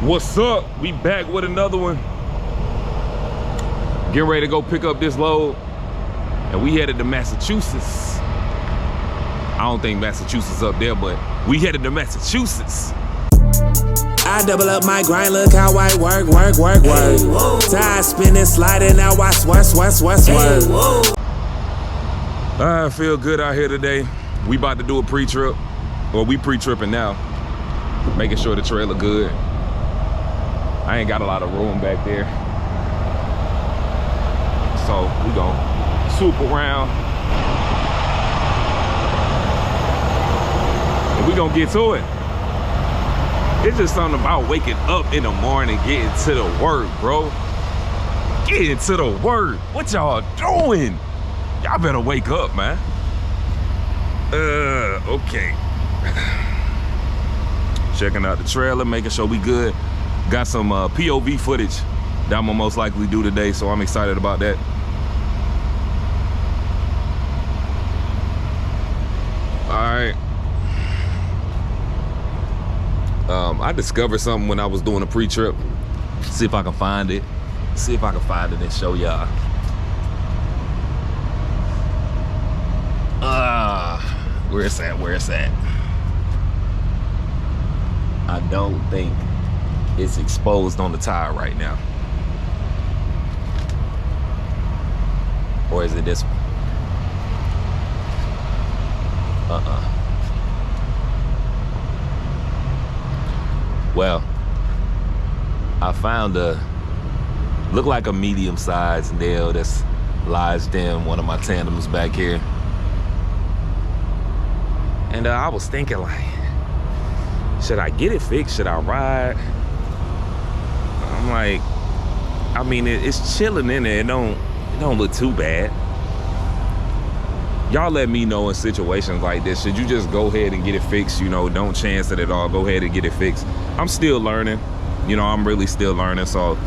What's up? We back with another one. Getting ready to go pick up this load. And we headed to Massachusetts. I don't think Massachusetts up there, but we headed to Massachusetts. I double up my grind, look how I work. Time spinning, sliding, now I swerve. I feel good out here today. We about to do a pre-trip. Well, we pre-tripping now. Making sure the trailer good. I ain't got a lot of room back there. So we gonna swoop around. And we gonna get to it. It's just something about waking up in the morning, getting to the work, bro. Getting to the work. What y'all doing? Y'all better wake up, man. Okay. Checking out the trailer, making sure we good. Got some POV footage that I'm gonna most likely do today, so I'm excited about that. All right. I discovered something when I was doing a pre-trip. See if I can find it. See if I can find it and show y'all. Where it's at? Where it's at? I don't think it's exposed on the tire right now. Or is it this one? Well, I found look like a medium-sized nail that's lodged in one of my tandems back here. And I was thinking, like, should I get it fixed? Should I ride? I'm like, I mean, it's chilling in there. It don't look too bad. Y'all let me know in situations like this. Should you just go ahead and get it fixed? You know, don't chance it at all. Go ahead and get it fixed. I'm still learning. You know, I'm really still learning. So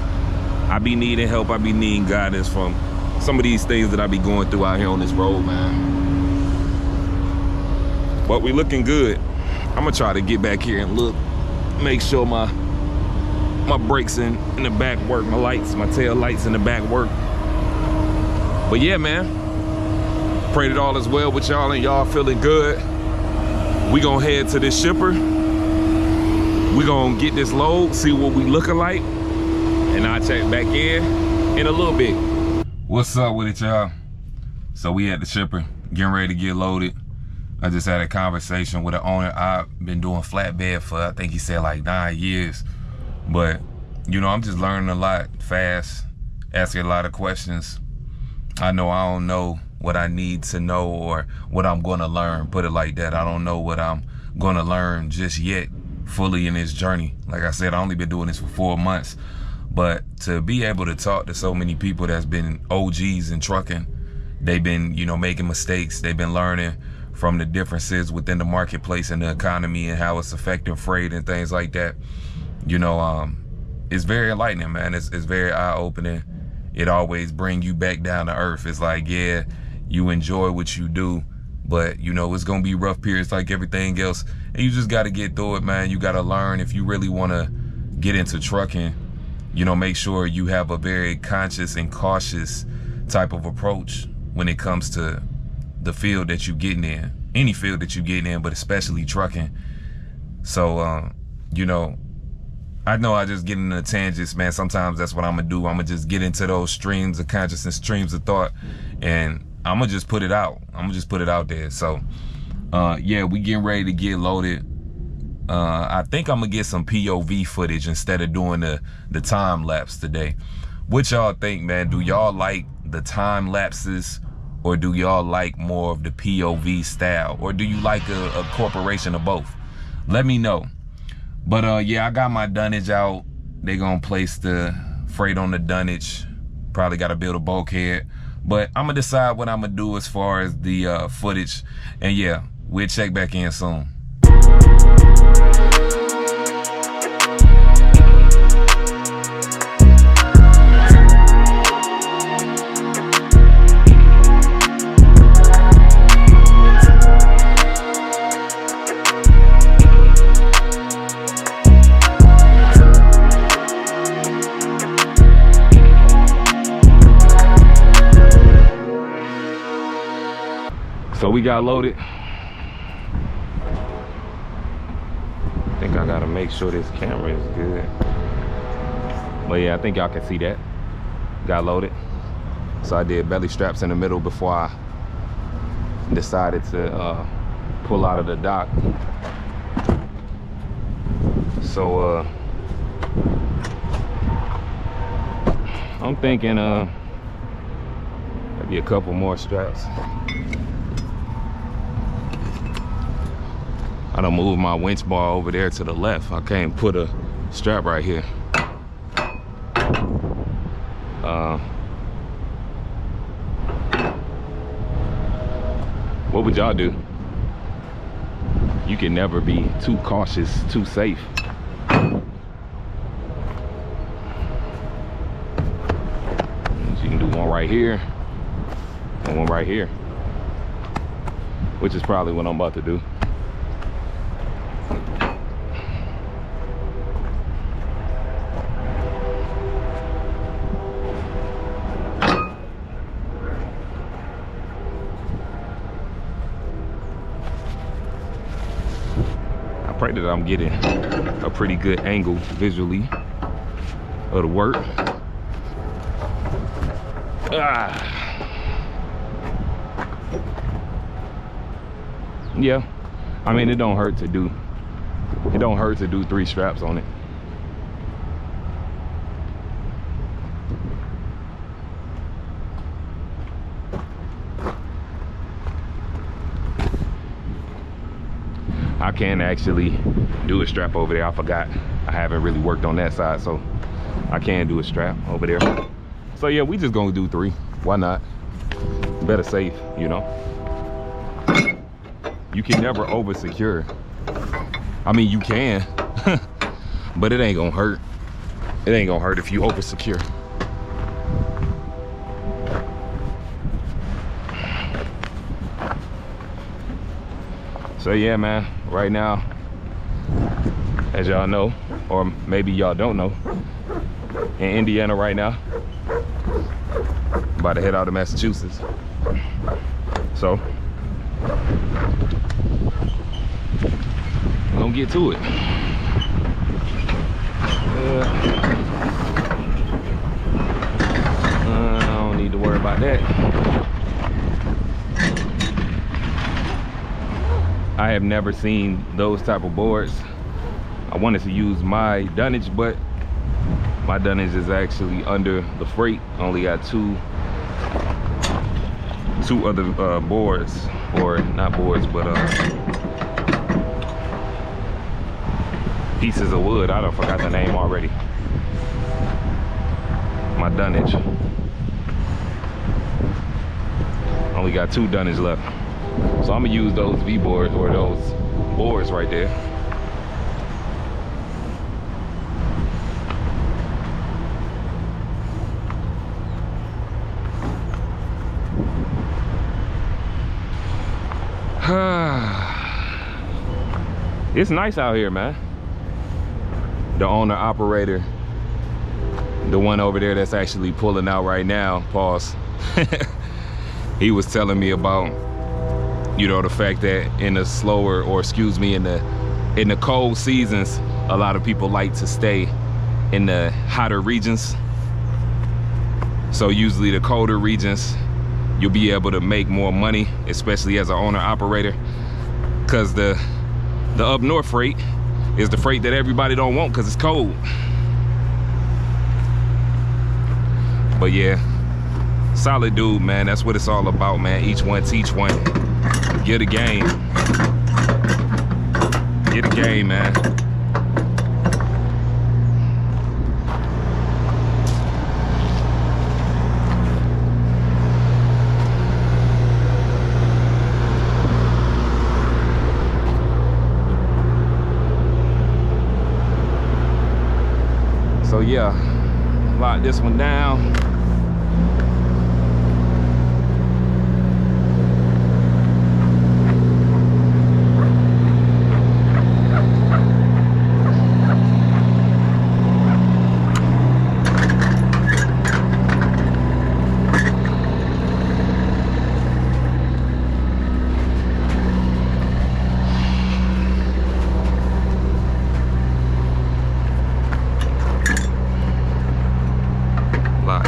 I be needing help. I be needing guidance from some of these things that I be going through out here on this road, man. But we looking good. I'm gonna try to get back here and look, make sure my brakes in the back work, my lights, my tail lights in the back work. But yeah, man, pray that all is well with y'all and y'all feeling good. We gonna head to this shipper. We gonna get this load, see what we looking like, and I'll check back in a little bit. What's up with it, y'all? So we at the shipper, getting ready to get loaded. I just had a conversation with the owner. I've been doing flatbed for, I think he said like 9 years. But, you know, I'm just learning a lot fast, asking a lot of questions. I know I don't know what I need to know or what I'm gonna learn, put it like that. I don't know what I'm gonna learn just yet fully in this journey. Like I said, I only been doing this for 4 months. But to be able to talk to so many people that's been OGs in trucking, they've been, you know, making mistakes. They've been learning from the differences within the marketplace and the economy and how it's affecting freight and things like that. You know, it's very enlightening, man. It's very eye-opening. It always brings you back down to earth. It's like, yeah, you enjoy what you do, but you know, it's gonna be rough periods like everything else. And you just gotta get through it, man. You gotta learn. If you really wanna get into trucking, you know, make sure you have a very conscious and cautious type of approach when it comes to the field that you getting in, any field that you getting in, but especially trucking. So, you know I just get into tangents, man. Sometimes that's what I'm gonna do. I'm gonna just get into those streams of consciousness, streams of thought, and I'm gonna just put it out. I'm gonna just put it out there. So, yeah, we getting ready to get loaded. I think I'm gonna get some POV footage instead of doing the time lapse today. What y'all think, man? Do y'all like the time lapses, or do y'all like more of the POV style? Or do you like a corporation of both? Let me know. But yeah, I got my dunnage out. They gonna place the freight on the dunnage. Probably gotta build a bulkhead. But I'm gonna decide what I'm gonna do as far as the footage. And yeah, we'll check back in soon. we got loaded. I think I gotta make sure this camera is good. But yeah, I think y'all can see that. Got loaded. So I did belly straps in the middle before I decided to pull out of the dock. So I'm thinking maybe a couple more straps. I done moved my winch bar over there to the left. I can't put a strap right here. What would y'all do? You can never be too cautious, too safe. You can do one right here and one right here, which is probably what I'm about to do. I pray that I'm getting a pretty good angle visually of the work. Yeah, I mean, it don't hurt to do 3 straps on it. I can actually do a strap over there. I forgot. I haven't really worked on that side, so I can do a strap over there. So yeah, we just gonna do 3. Why not? Better safe, you know? You can never over secure. I mean, you can, but it ain't gonna hurt. It ain't gonna hurt if you over secure. So yeah, man, right now, as y'all know, or maybe y'all don't know, in Indiana right now, about to head out to Massachusetts. So we're gonna get to it. I don't need to worry about that. I have never seen those type of boards. I wanted to use my dunnage, but my dunnage is actually under the freight. Only got two other boards, or not boards, but pieces of wood. I don't forgot the name already. My dunnage. Only got 2 dunnage left. So I'm gonna use those V boards, or those boards right there. It's nice out here, man. The owner operator, the one over there that's actually pulling out right now, pause. He was telling me about, you know, the fact that in the slower, or excuse me, in the cold seasons, a lot of people like to stay in the hotter regions. So usually the colder regions, you'll be able to make more money, especially as an owner operator, because the up north freight is the freight that everybody don't want because it's cold. But yeah, solid dude, man. That's what it's all about, man. Each one teach one. Get a game. Get a game, man. So yeah, lock this one down.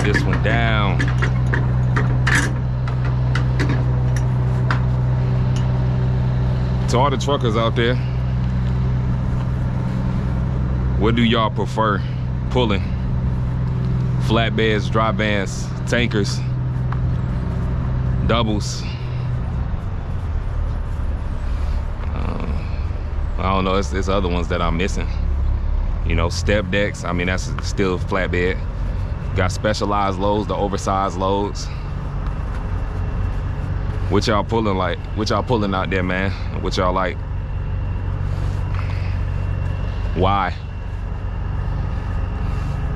this one down. To all the truckers out there, what do y'all prefer pulling? Flatbeds, dry vans, tankers, doubles? I don't know, it's other ones that I'm missing. You know, step decks, I mean, that's still flatbed. Got specialized loads, the oversized loads. What y'all pulling like? What y'all pulling out there, man? What y'all like? Why?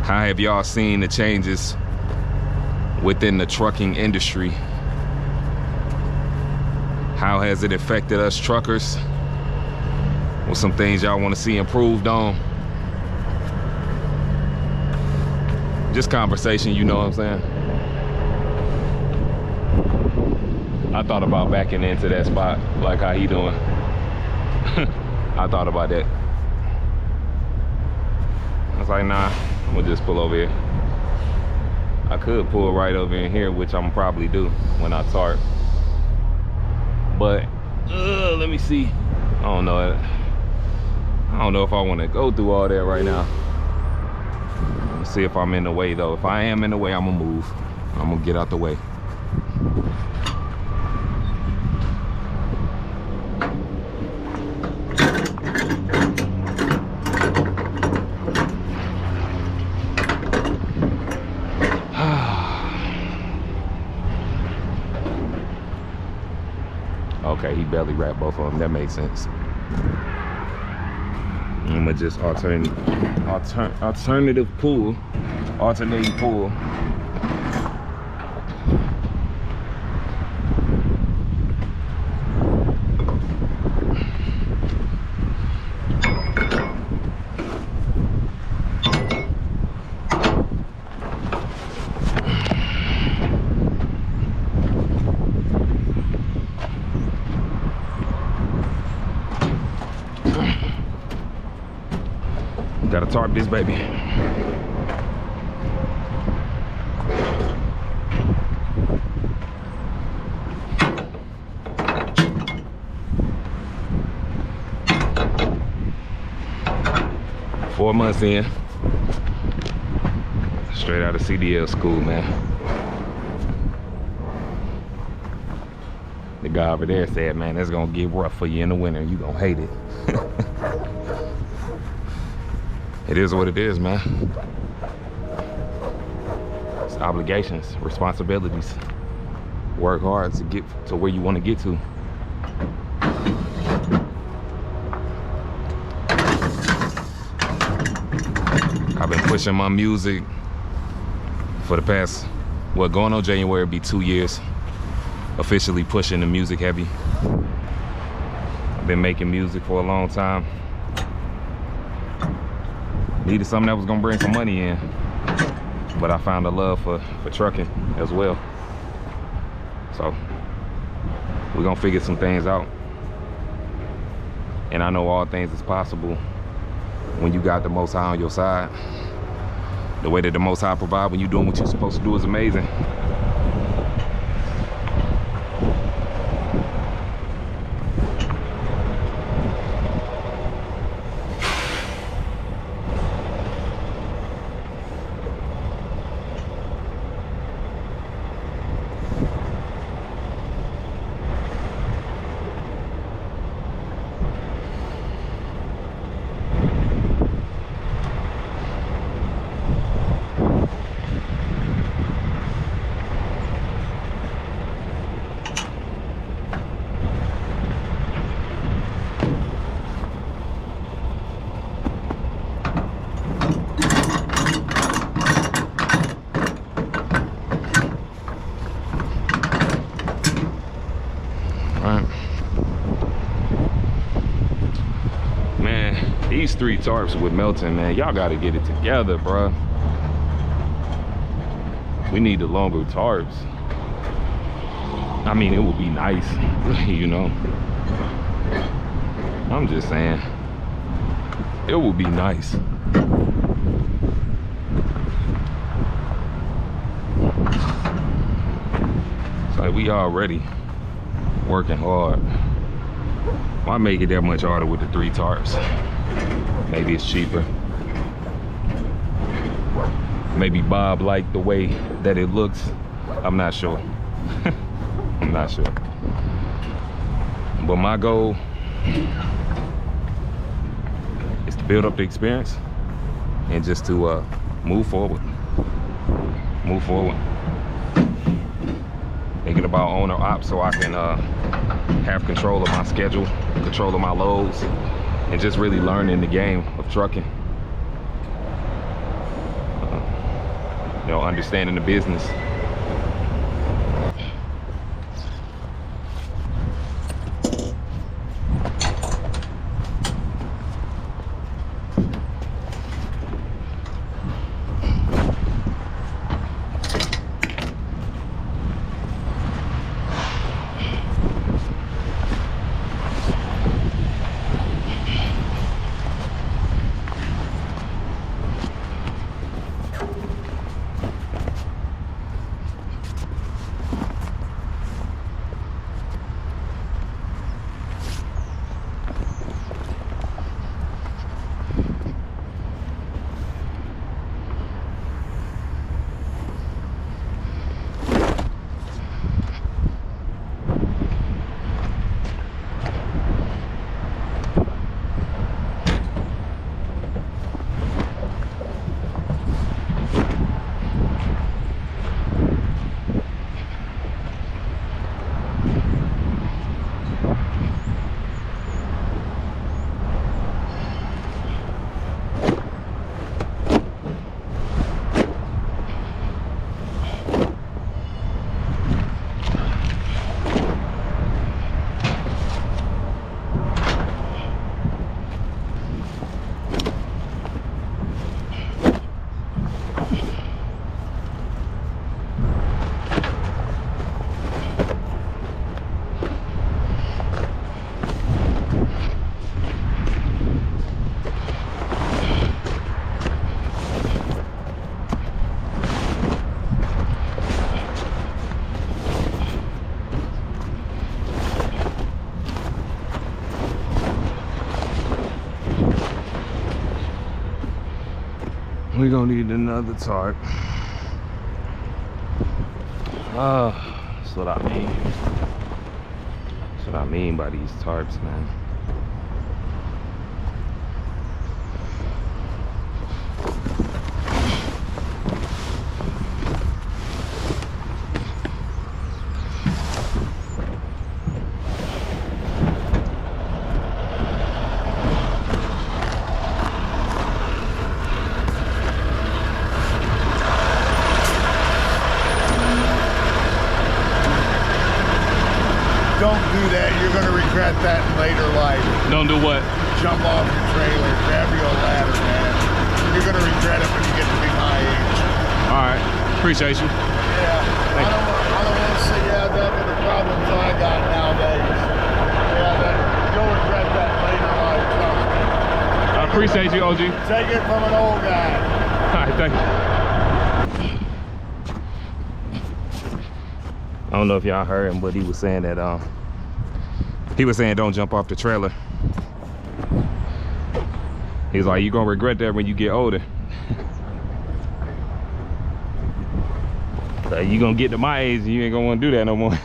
How have y'all seen the changes within the trucking industry? How has it affected us truckers? What some things y'all want to see improved on? Just conversation, you know what I'm saying? I thought about backing into that spot, like how he doing. I thought about that. I was like, nah, I'm gonna just pull over here. I could pull right over in here, which I'm probably do when I tarp. But let me see. I don't know. I don't know if I want to go through all that right now. Let's see if I'm in the way though. If I am in the way, I'm gonna move. I'm gonna get out the way. Okay, he belly wrapped both of them. That makes sense. I'm gonna just alternating pull. Gotta tarp this baby. Four months in, straight out of CDL school, man. The guy over there said, man, it's gonna get rough for you in the winter. You gonna hate it. It is what it is, man. It's obligations, responsibilities. Work hard to get to where you want to get to. I've been pushing my music for the past, well, going on January, be 2 years. Officially pushing the music heavy. I've been making music for a long time. Needed something that was gonna bring some money in, but I found a love for trucking as well. So we're gonna figure some things out. And I know all things is possible when you got the Most High on your side. The way that the Most High provide when you're doing what you're supposed to do is amazing. These 3 tarps with Melton, man, y'all gotta get it together, bro. We need the longer tarps. I mean, it would be nice, you know. I'm just saying, it would be nice. we already working hard. Why make it that much harder with the 3 tarps? Maybe it's cheaper. Maybe Bob liked the way that it looks. I'm not sure. I'm not sure. But my goal is to build up the experience and just to move forward. Move forward. Thinking about owner op so I can have control of my schedule, control of my loads, and just really learning the game of trucking. You know, understanding the business. We're gonna need another tarp. That's what I mean. That's what I mean by these tarps, man. Don't do that. You're going to regret that in later life. Don't do what? Jump off your trailer, grab your ladder, man. You're going to regret it when you get to be my age. All right. Appreciate you. Yeah. I don't want to see you have that many problems I got nowadays. Yeah, you'll regret that in later life. Trust me. I appreciate you, OG. Take it from an old guy. All right, thank you. I don't know if y'all heard him, but he was saying that don't jump off the trailer. He's like, you're gonna regret that when you get older. So you gonna get to my age and you ain't gonna wanna do that no more.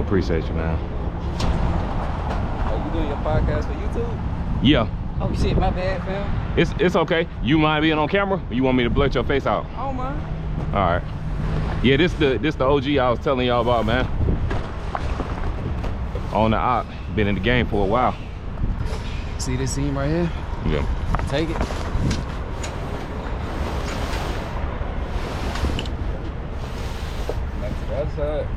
appreciate you, man. Oh, you doing your podcast for YouTube? Yeah. Oh shit, my bad, fam. It's okay. You mind being on camera? Or you want me to blurt your face out? I don't mind. All right. Yeah, this the OG I was telling y'all about, man. On the op, been in the game for a while. See this seam right here? Yeah. Take it. Back to the other side.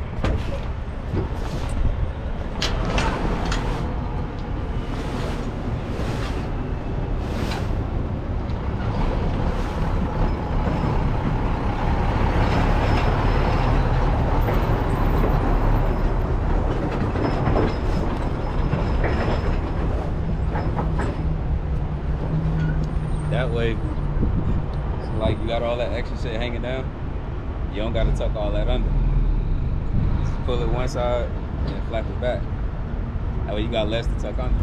That way, it's like you got all that extra shit hanging down. You don't gotta tuck all that under. Just pull it one side and flap it back. That way you got less to tuck under.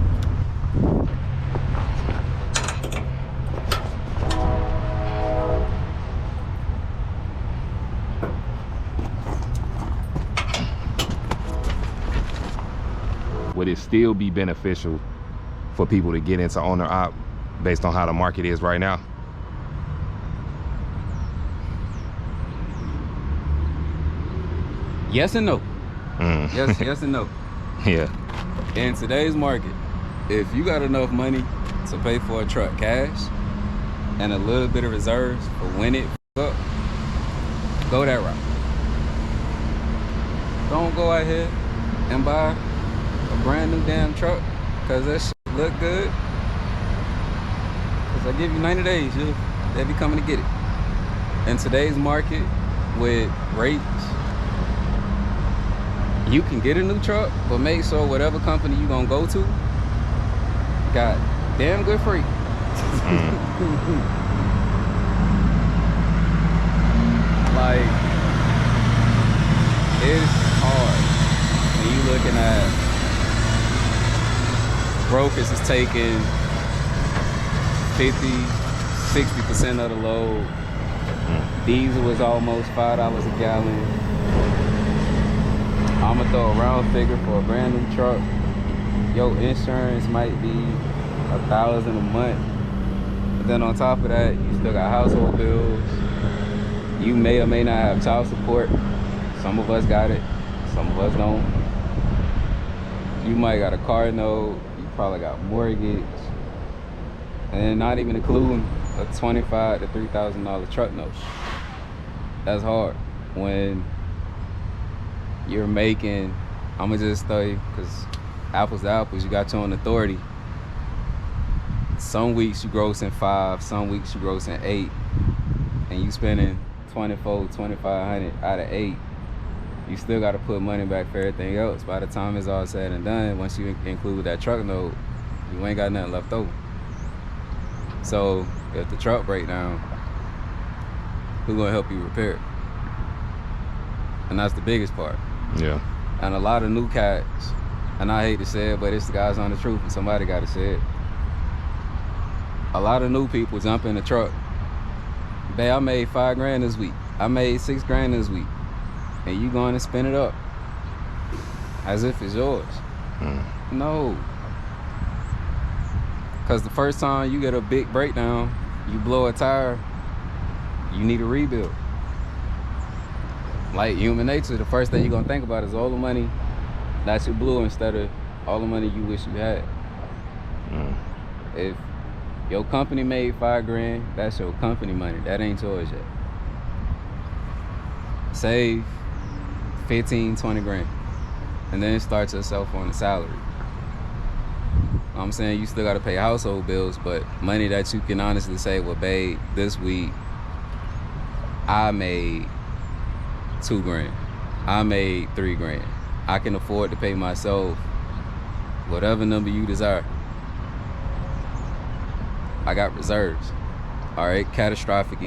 Would it still be beneficial for people to get into owner op based on how the market is right now? Yes and no. Yes and no. Yeah. In today's market, if you got enough money to pay for a truck cash and a little bit of reserves for when it up, go that route. Don't go out here and buy a brand new damn truck because that shit look good. Cause I give you 90 days, they'll be coming to get it. In today's market with rates, you can get a new truck, but make sure whatever company you gonna go to got damn good freight. Like, it's hard when you looking at brokers is taking 50-60% of the load. Diesel was almost $5 a gallon. I'ma throw a round figure for a brand new truck. Your insurance might be $1,000 a month. But then on top of that, you still got household bills. You may or may not have child support. Some of us got it, some of us don't. You might got a car note, you probably got mortgage. And not even including a $25,000 to $3,000 truck note. That's hard when you're making, I'ma just tell you, because apples to apples, you got your own authority. Some weeks you grossing 5, some weeks you grossing 8, and you spending 24, 2,500 out of 8. You still gotta put money back for everything else. By the time it's all said and done, once you include that truck note, you ain't got nothing left over. So if the truck break down, who gonna help you repair it? And that's the biggest part. Yeah. And a lot of new cats, and I hate to say it, but it's the guys on the truth, and somebody gotta say it. A lot of new people jump in the truck. Babe, I made $5 grand this week. I made $6 grand this week. And you going to spin it up as if it's yours. No. Because the first time you get a big breakdown, you blow a tire, you need a rebuild. Like human nature, the first thing you're gonna think about is all the money that you blew instead of all the money you wish you had. If your company made $5 grand, that's your company money. That ain't yours yet. Save 15, 20 grand. And then start yourself on the salary. I'm saying you still gotta pay household bills, but money that you can honestly say, well, babe, this week I made $2 grand. I made $3 grand. I can afford to pay myself whatever number you desire. I got reserves. All right, catastrophic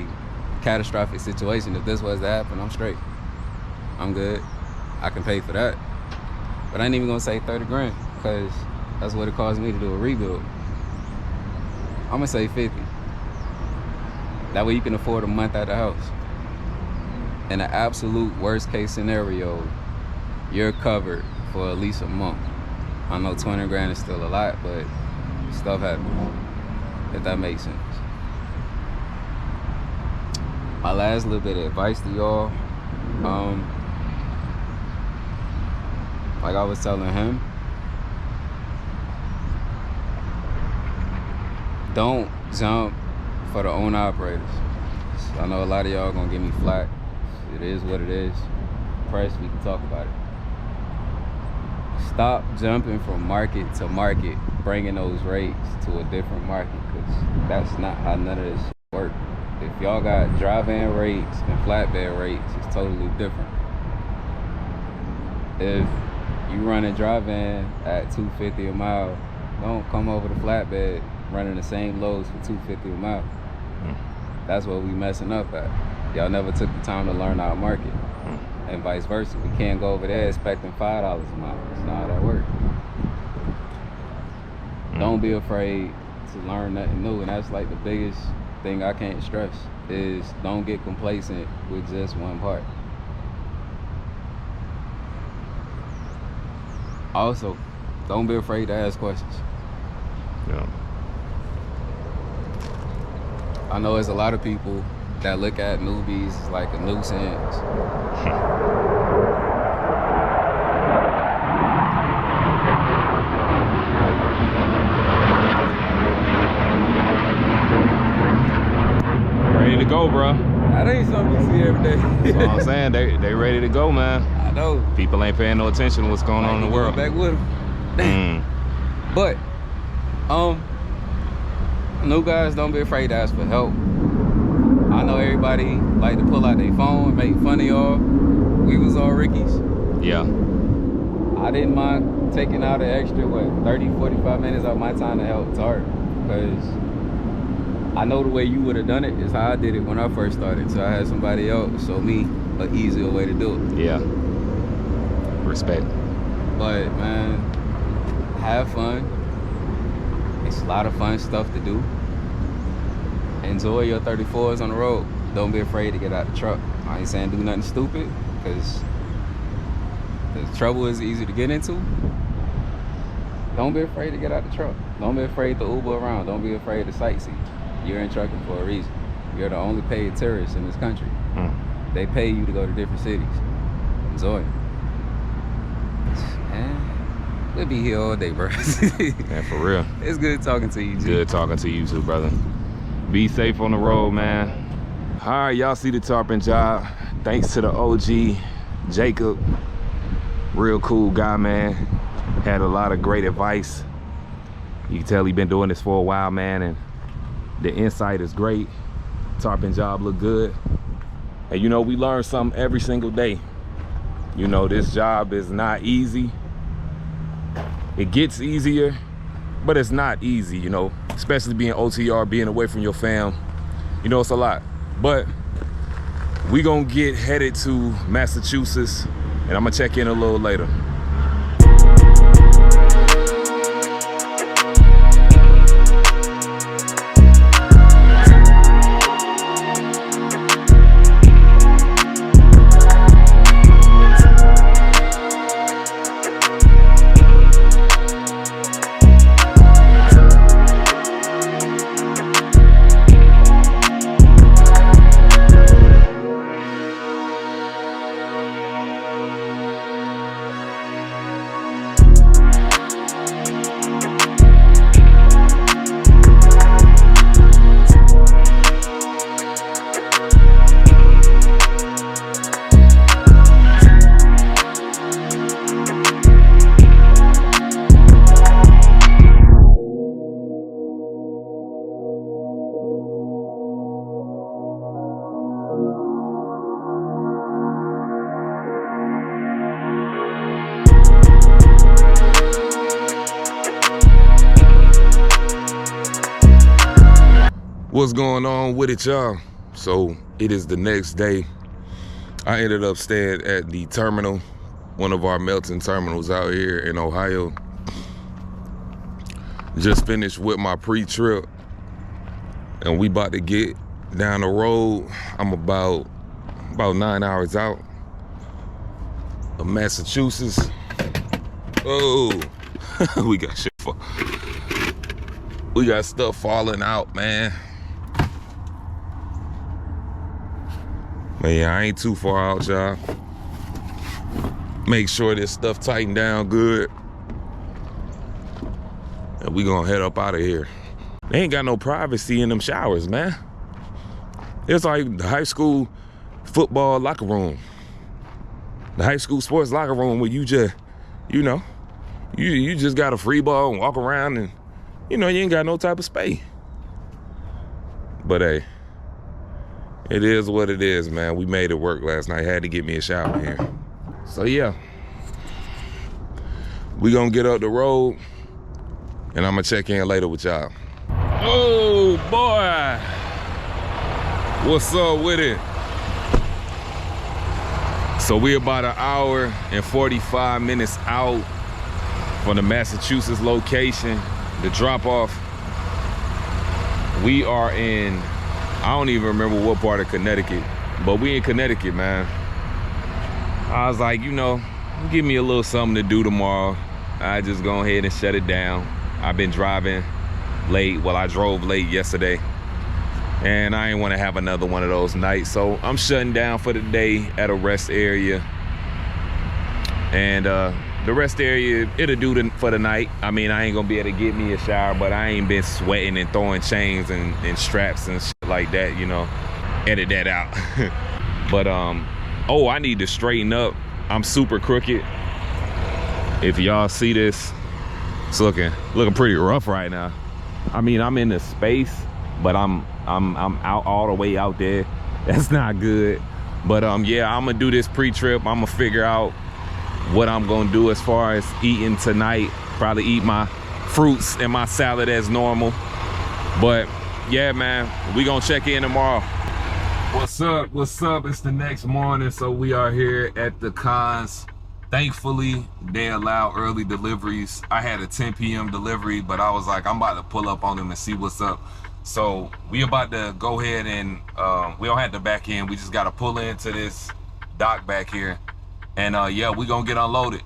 situation. If this was to happen, I'm straight. I'm good. I can pay for that. But I ain't even gonna say 30 grand because that's what it cost me to do a rebuild. I'm gonna say 50. That way you can afford a month at the house. In the absolute worst case scenario, you're covered for at least a month. I know 20 grand is still a lot, but stuff happens, if that makes sense. My last little bit of advice to y'all, like I was telling him, don't jump for the owner-operators. I know a lot of y'all gonna give me flack. It is what it is. Press, we can talk about it. Stop jumping from market to market, bringing those rates to a different market, because that's not how none of this shit work. If y'all got dry van rates and flatbed rates, it's totally different. If you run a dry van at $250 a mile, don't come over the flatbed running the same loads for $250 a mile. That's what we messing up at. Y'all never took the time to learn our market, and vice versa. We can't go over there expecting $5 a mile. That's not how that works. Don't be afraid to learn nothing new, and that's like the biggest thing I can't stress is don't get complacent with just one part. Also, don't be afraid to ask questions. Yeah. I know there's a lot of people that look at newbies as like a nuisance. Ready to go, bro. That ain't something you see every day. That's what I'm saying. They ready to go, man. I know. People ain't paying no attention to what's going on in the world. Back with them. But, new guys, don't be afraid to ask for help. I know everybody like to pull out their phone and make fun of y'all. We was all rookies. Yeah. I didn't mind taking out an extra, 30, 45 minutes of my time to help Tarp, because I know the way you would have done it is how I did it when I first started. So I had somebody else show me an easier way to do it. Yeah. Respect. But man, have fun. It's a lot of fun stuff to do. Enjoy your 34s on the road. Don't be afraid to get out the truck. I ain't saying do nothing stupid, because the trouble is easy to get into. Don't be afraid to get out the truck. Don't be afraid to Uber around. Don't be afraid to sightsee. You're in trucking for a reason. You're the only paid tourist in this country. They pay you to go to different cities. Enjoy it. Man, we'll be here all day, bro. Man, for real. It's good talking to you, G. Good talking to you too, brother. Be safe on the road, man. All right, y'all see the tarping job. Thanks to the OG, Jacob. Real cool guy, man. Had a lot of great advice. You can tell he been doing this for a while, man, and the insight is great. Tarping job look good. And you know, we learn something every single day. You know, this job is not easy. It gets easier, but it's not easy, you know, especially being OTR, being away from your fam. You know, it's a lot. But we gonna get headed to Massachusetts, and I'm gonna check in a little later. What's going on with it, y'all? So it is the next day. I ended up staying at the terminal, one of our Melton terminals out here in Ohio. Just finished with my pre-trip, and we about to get down the road. I'm about 9 hours out of Massachusetts. Oh, we got shit for. We got stuff falling out, man. Man, I ain't too far out, y'all. Make sure this stuff tightened down good. And we gonna head up out of here. They ain't got no privacy in them showers, man. It's like the high school football locker room. The high school sports locker room where you just, you know, you just got a free ball and walk around and, you know, you ain't got no type of space. But hey, it is what it is, man. We made it work last night. Had to get me a shower here. So yeah, we gonna get up the road and I'm gonna check in later with y'all. Oh boy, what's up with it? So we about an hour and 45 minutes out from the Massachusetts location, the drop off. We are in, I don't even remember what part of Connecticut, but we in Connecticut, man. I was like, you know, give me a little something to do tomorrow. I just go ahead and shut it down. I've been driving late. Well, I drove late yesterday and I ain't want to have another one of those nights. So I'm shutting down for the day at a rest area. And the rest area, it'll do for the night. I mean, I ain't gonna be able to get me a shower, but I ain't been sweating and throwing chains and straps and shit like that, you know. Edit that out. But oh, I need to straighten up. I'm super crooked. If y'all see this, it's looking pretty rough right now. I mean, I'm in the space, but I'm out all the way out there. That's not good. But yeah, I'm gonna do this pre-trip. I'm gonna figure out what I'm gonna do as far as eating tonight. Probably eat my fruits and my salad as normal. But yeah, man, we gonna check in tomorrow. What's up? What's up? It's the next morning, so we are here at the Cons. Thankfully, they allow early deliveries. I had a 10 p.m. delivery, but I was like, I'm about to pull up on them and see what's up. So we about to go ahead and we don't have to back in. We just got to pull into this dock back here. And yeah, we gonna get unloaded.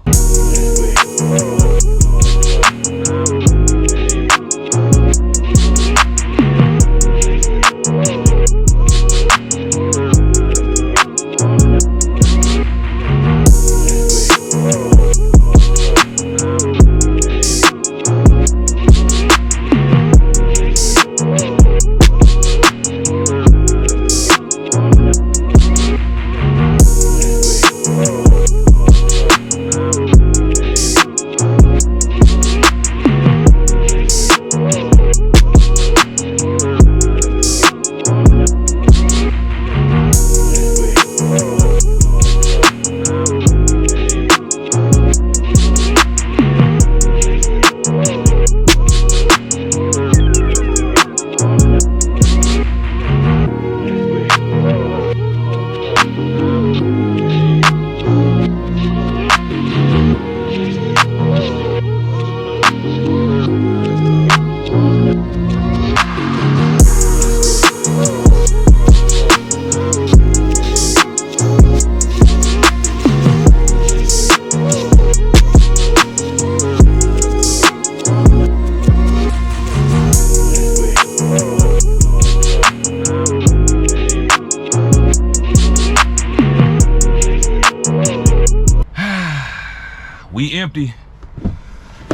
We empty.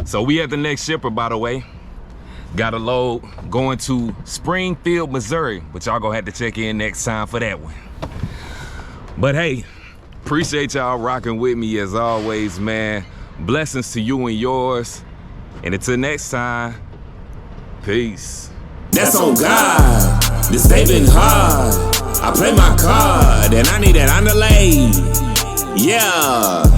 So we at the next shipper, by the way. Got a load going to Springfield, Missouri, but y'all gonna have to check in next time for that one. But hey, appreciate y'all rocking with me as always, man. Blessings to you and yours. And until next time, peace. That's on God. This day been hard. I play my card and I need that underlay. Yeah.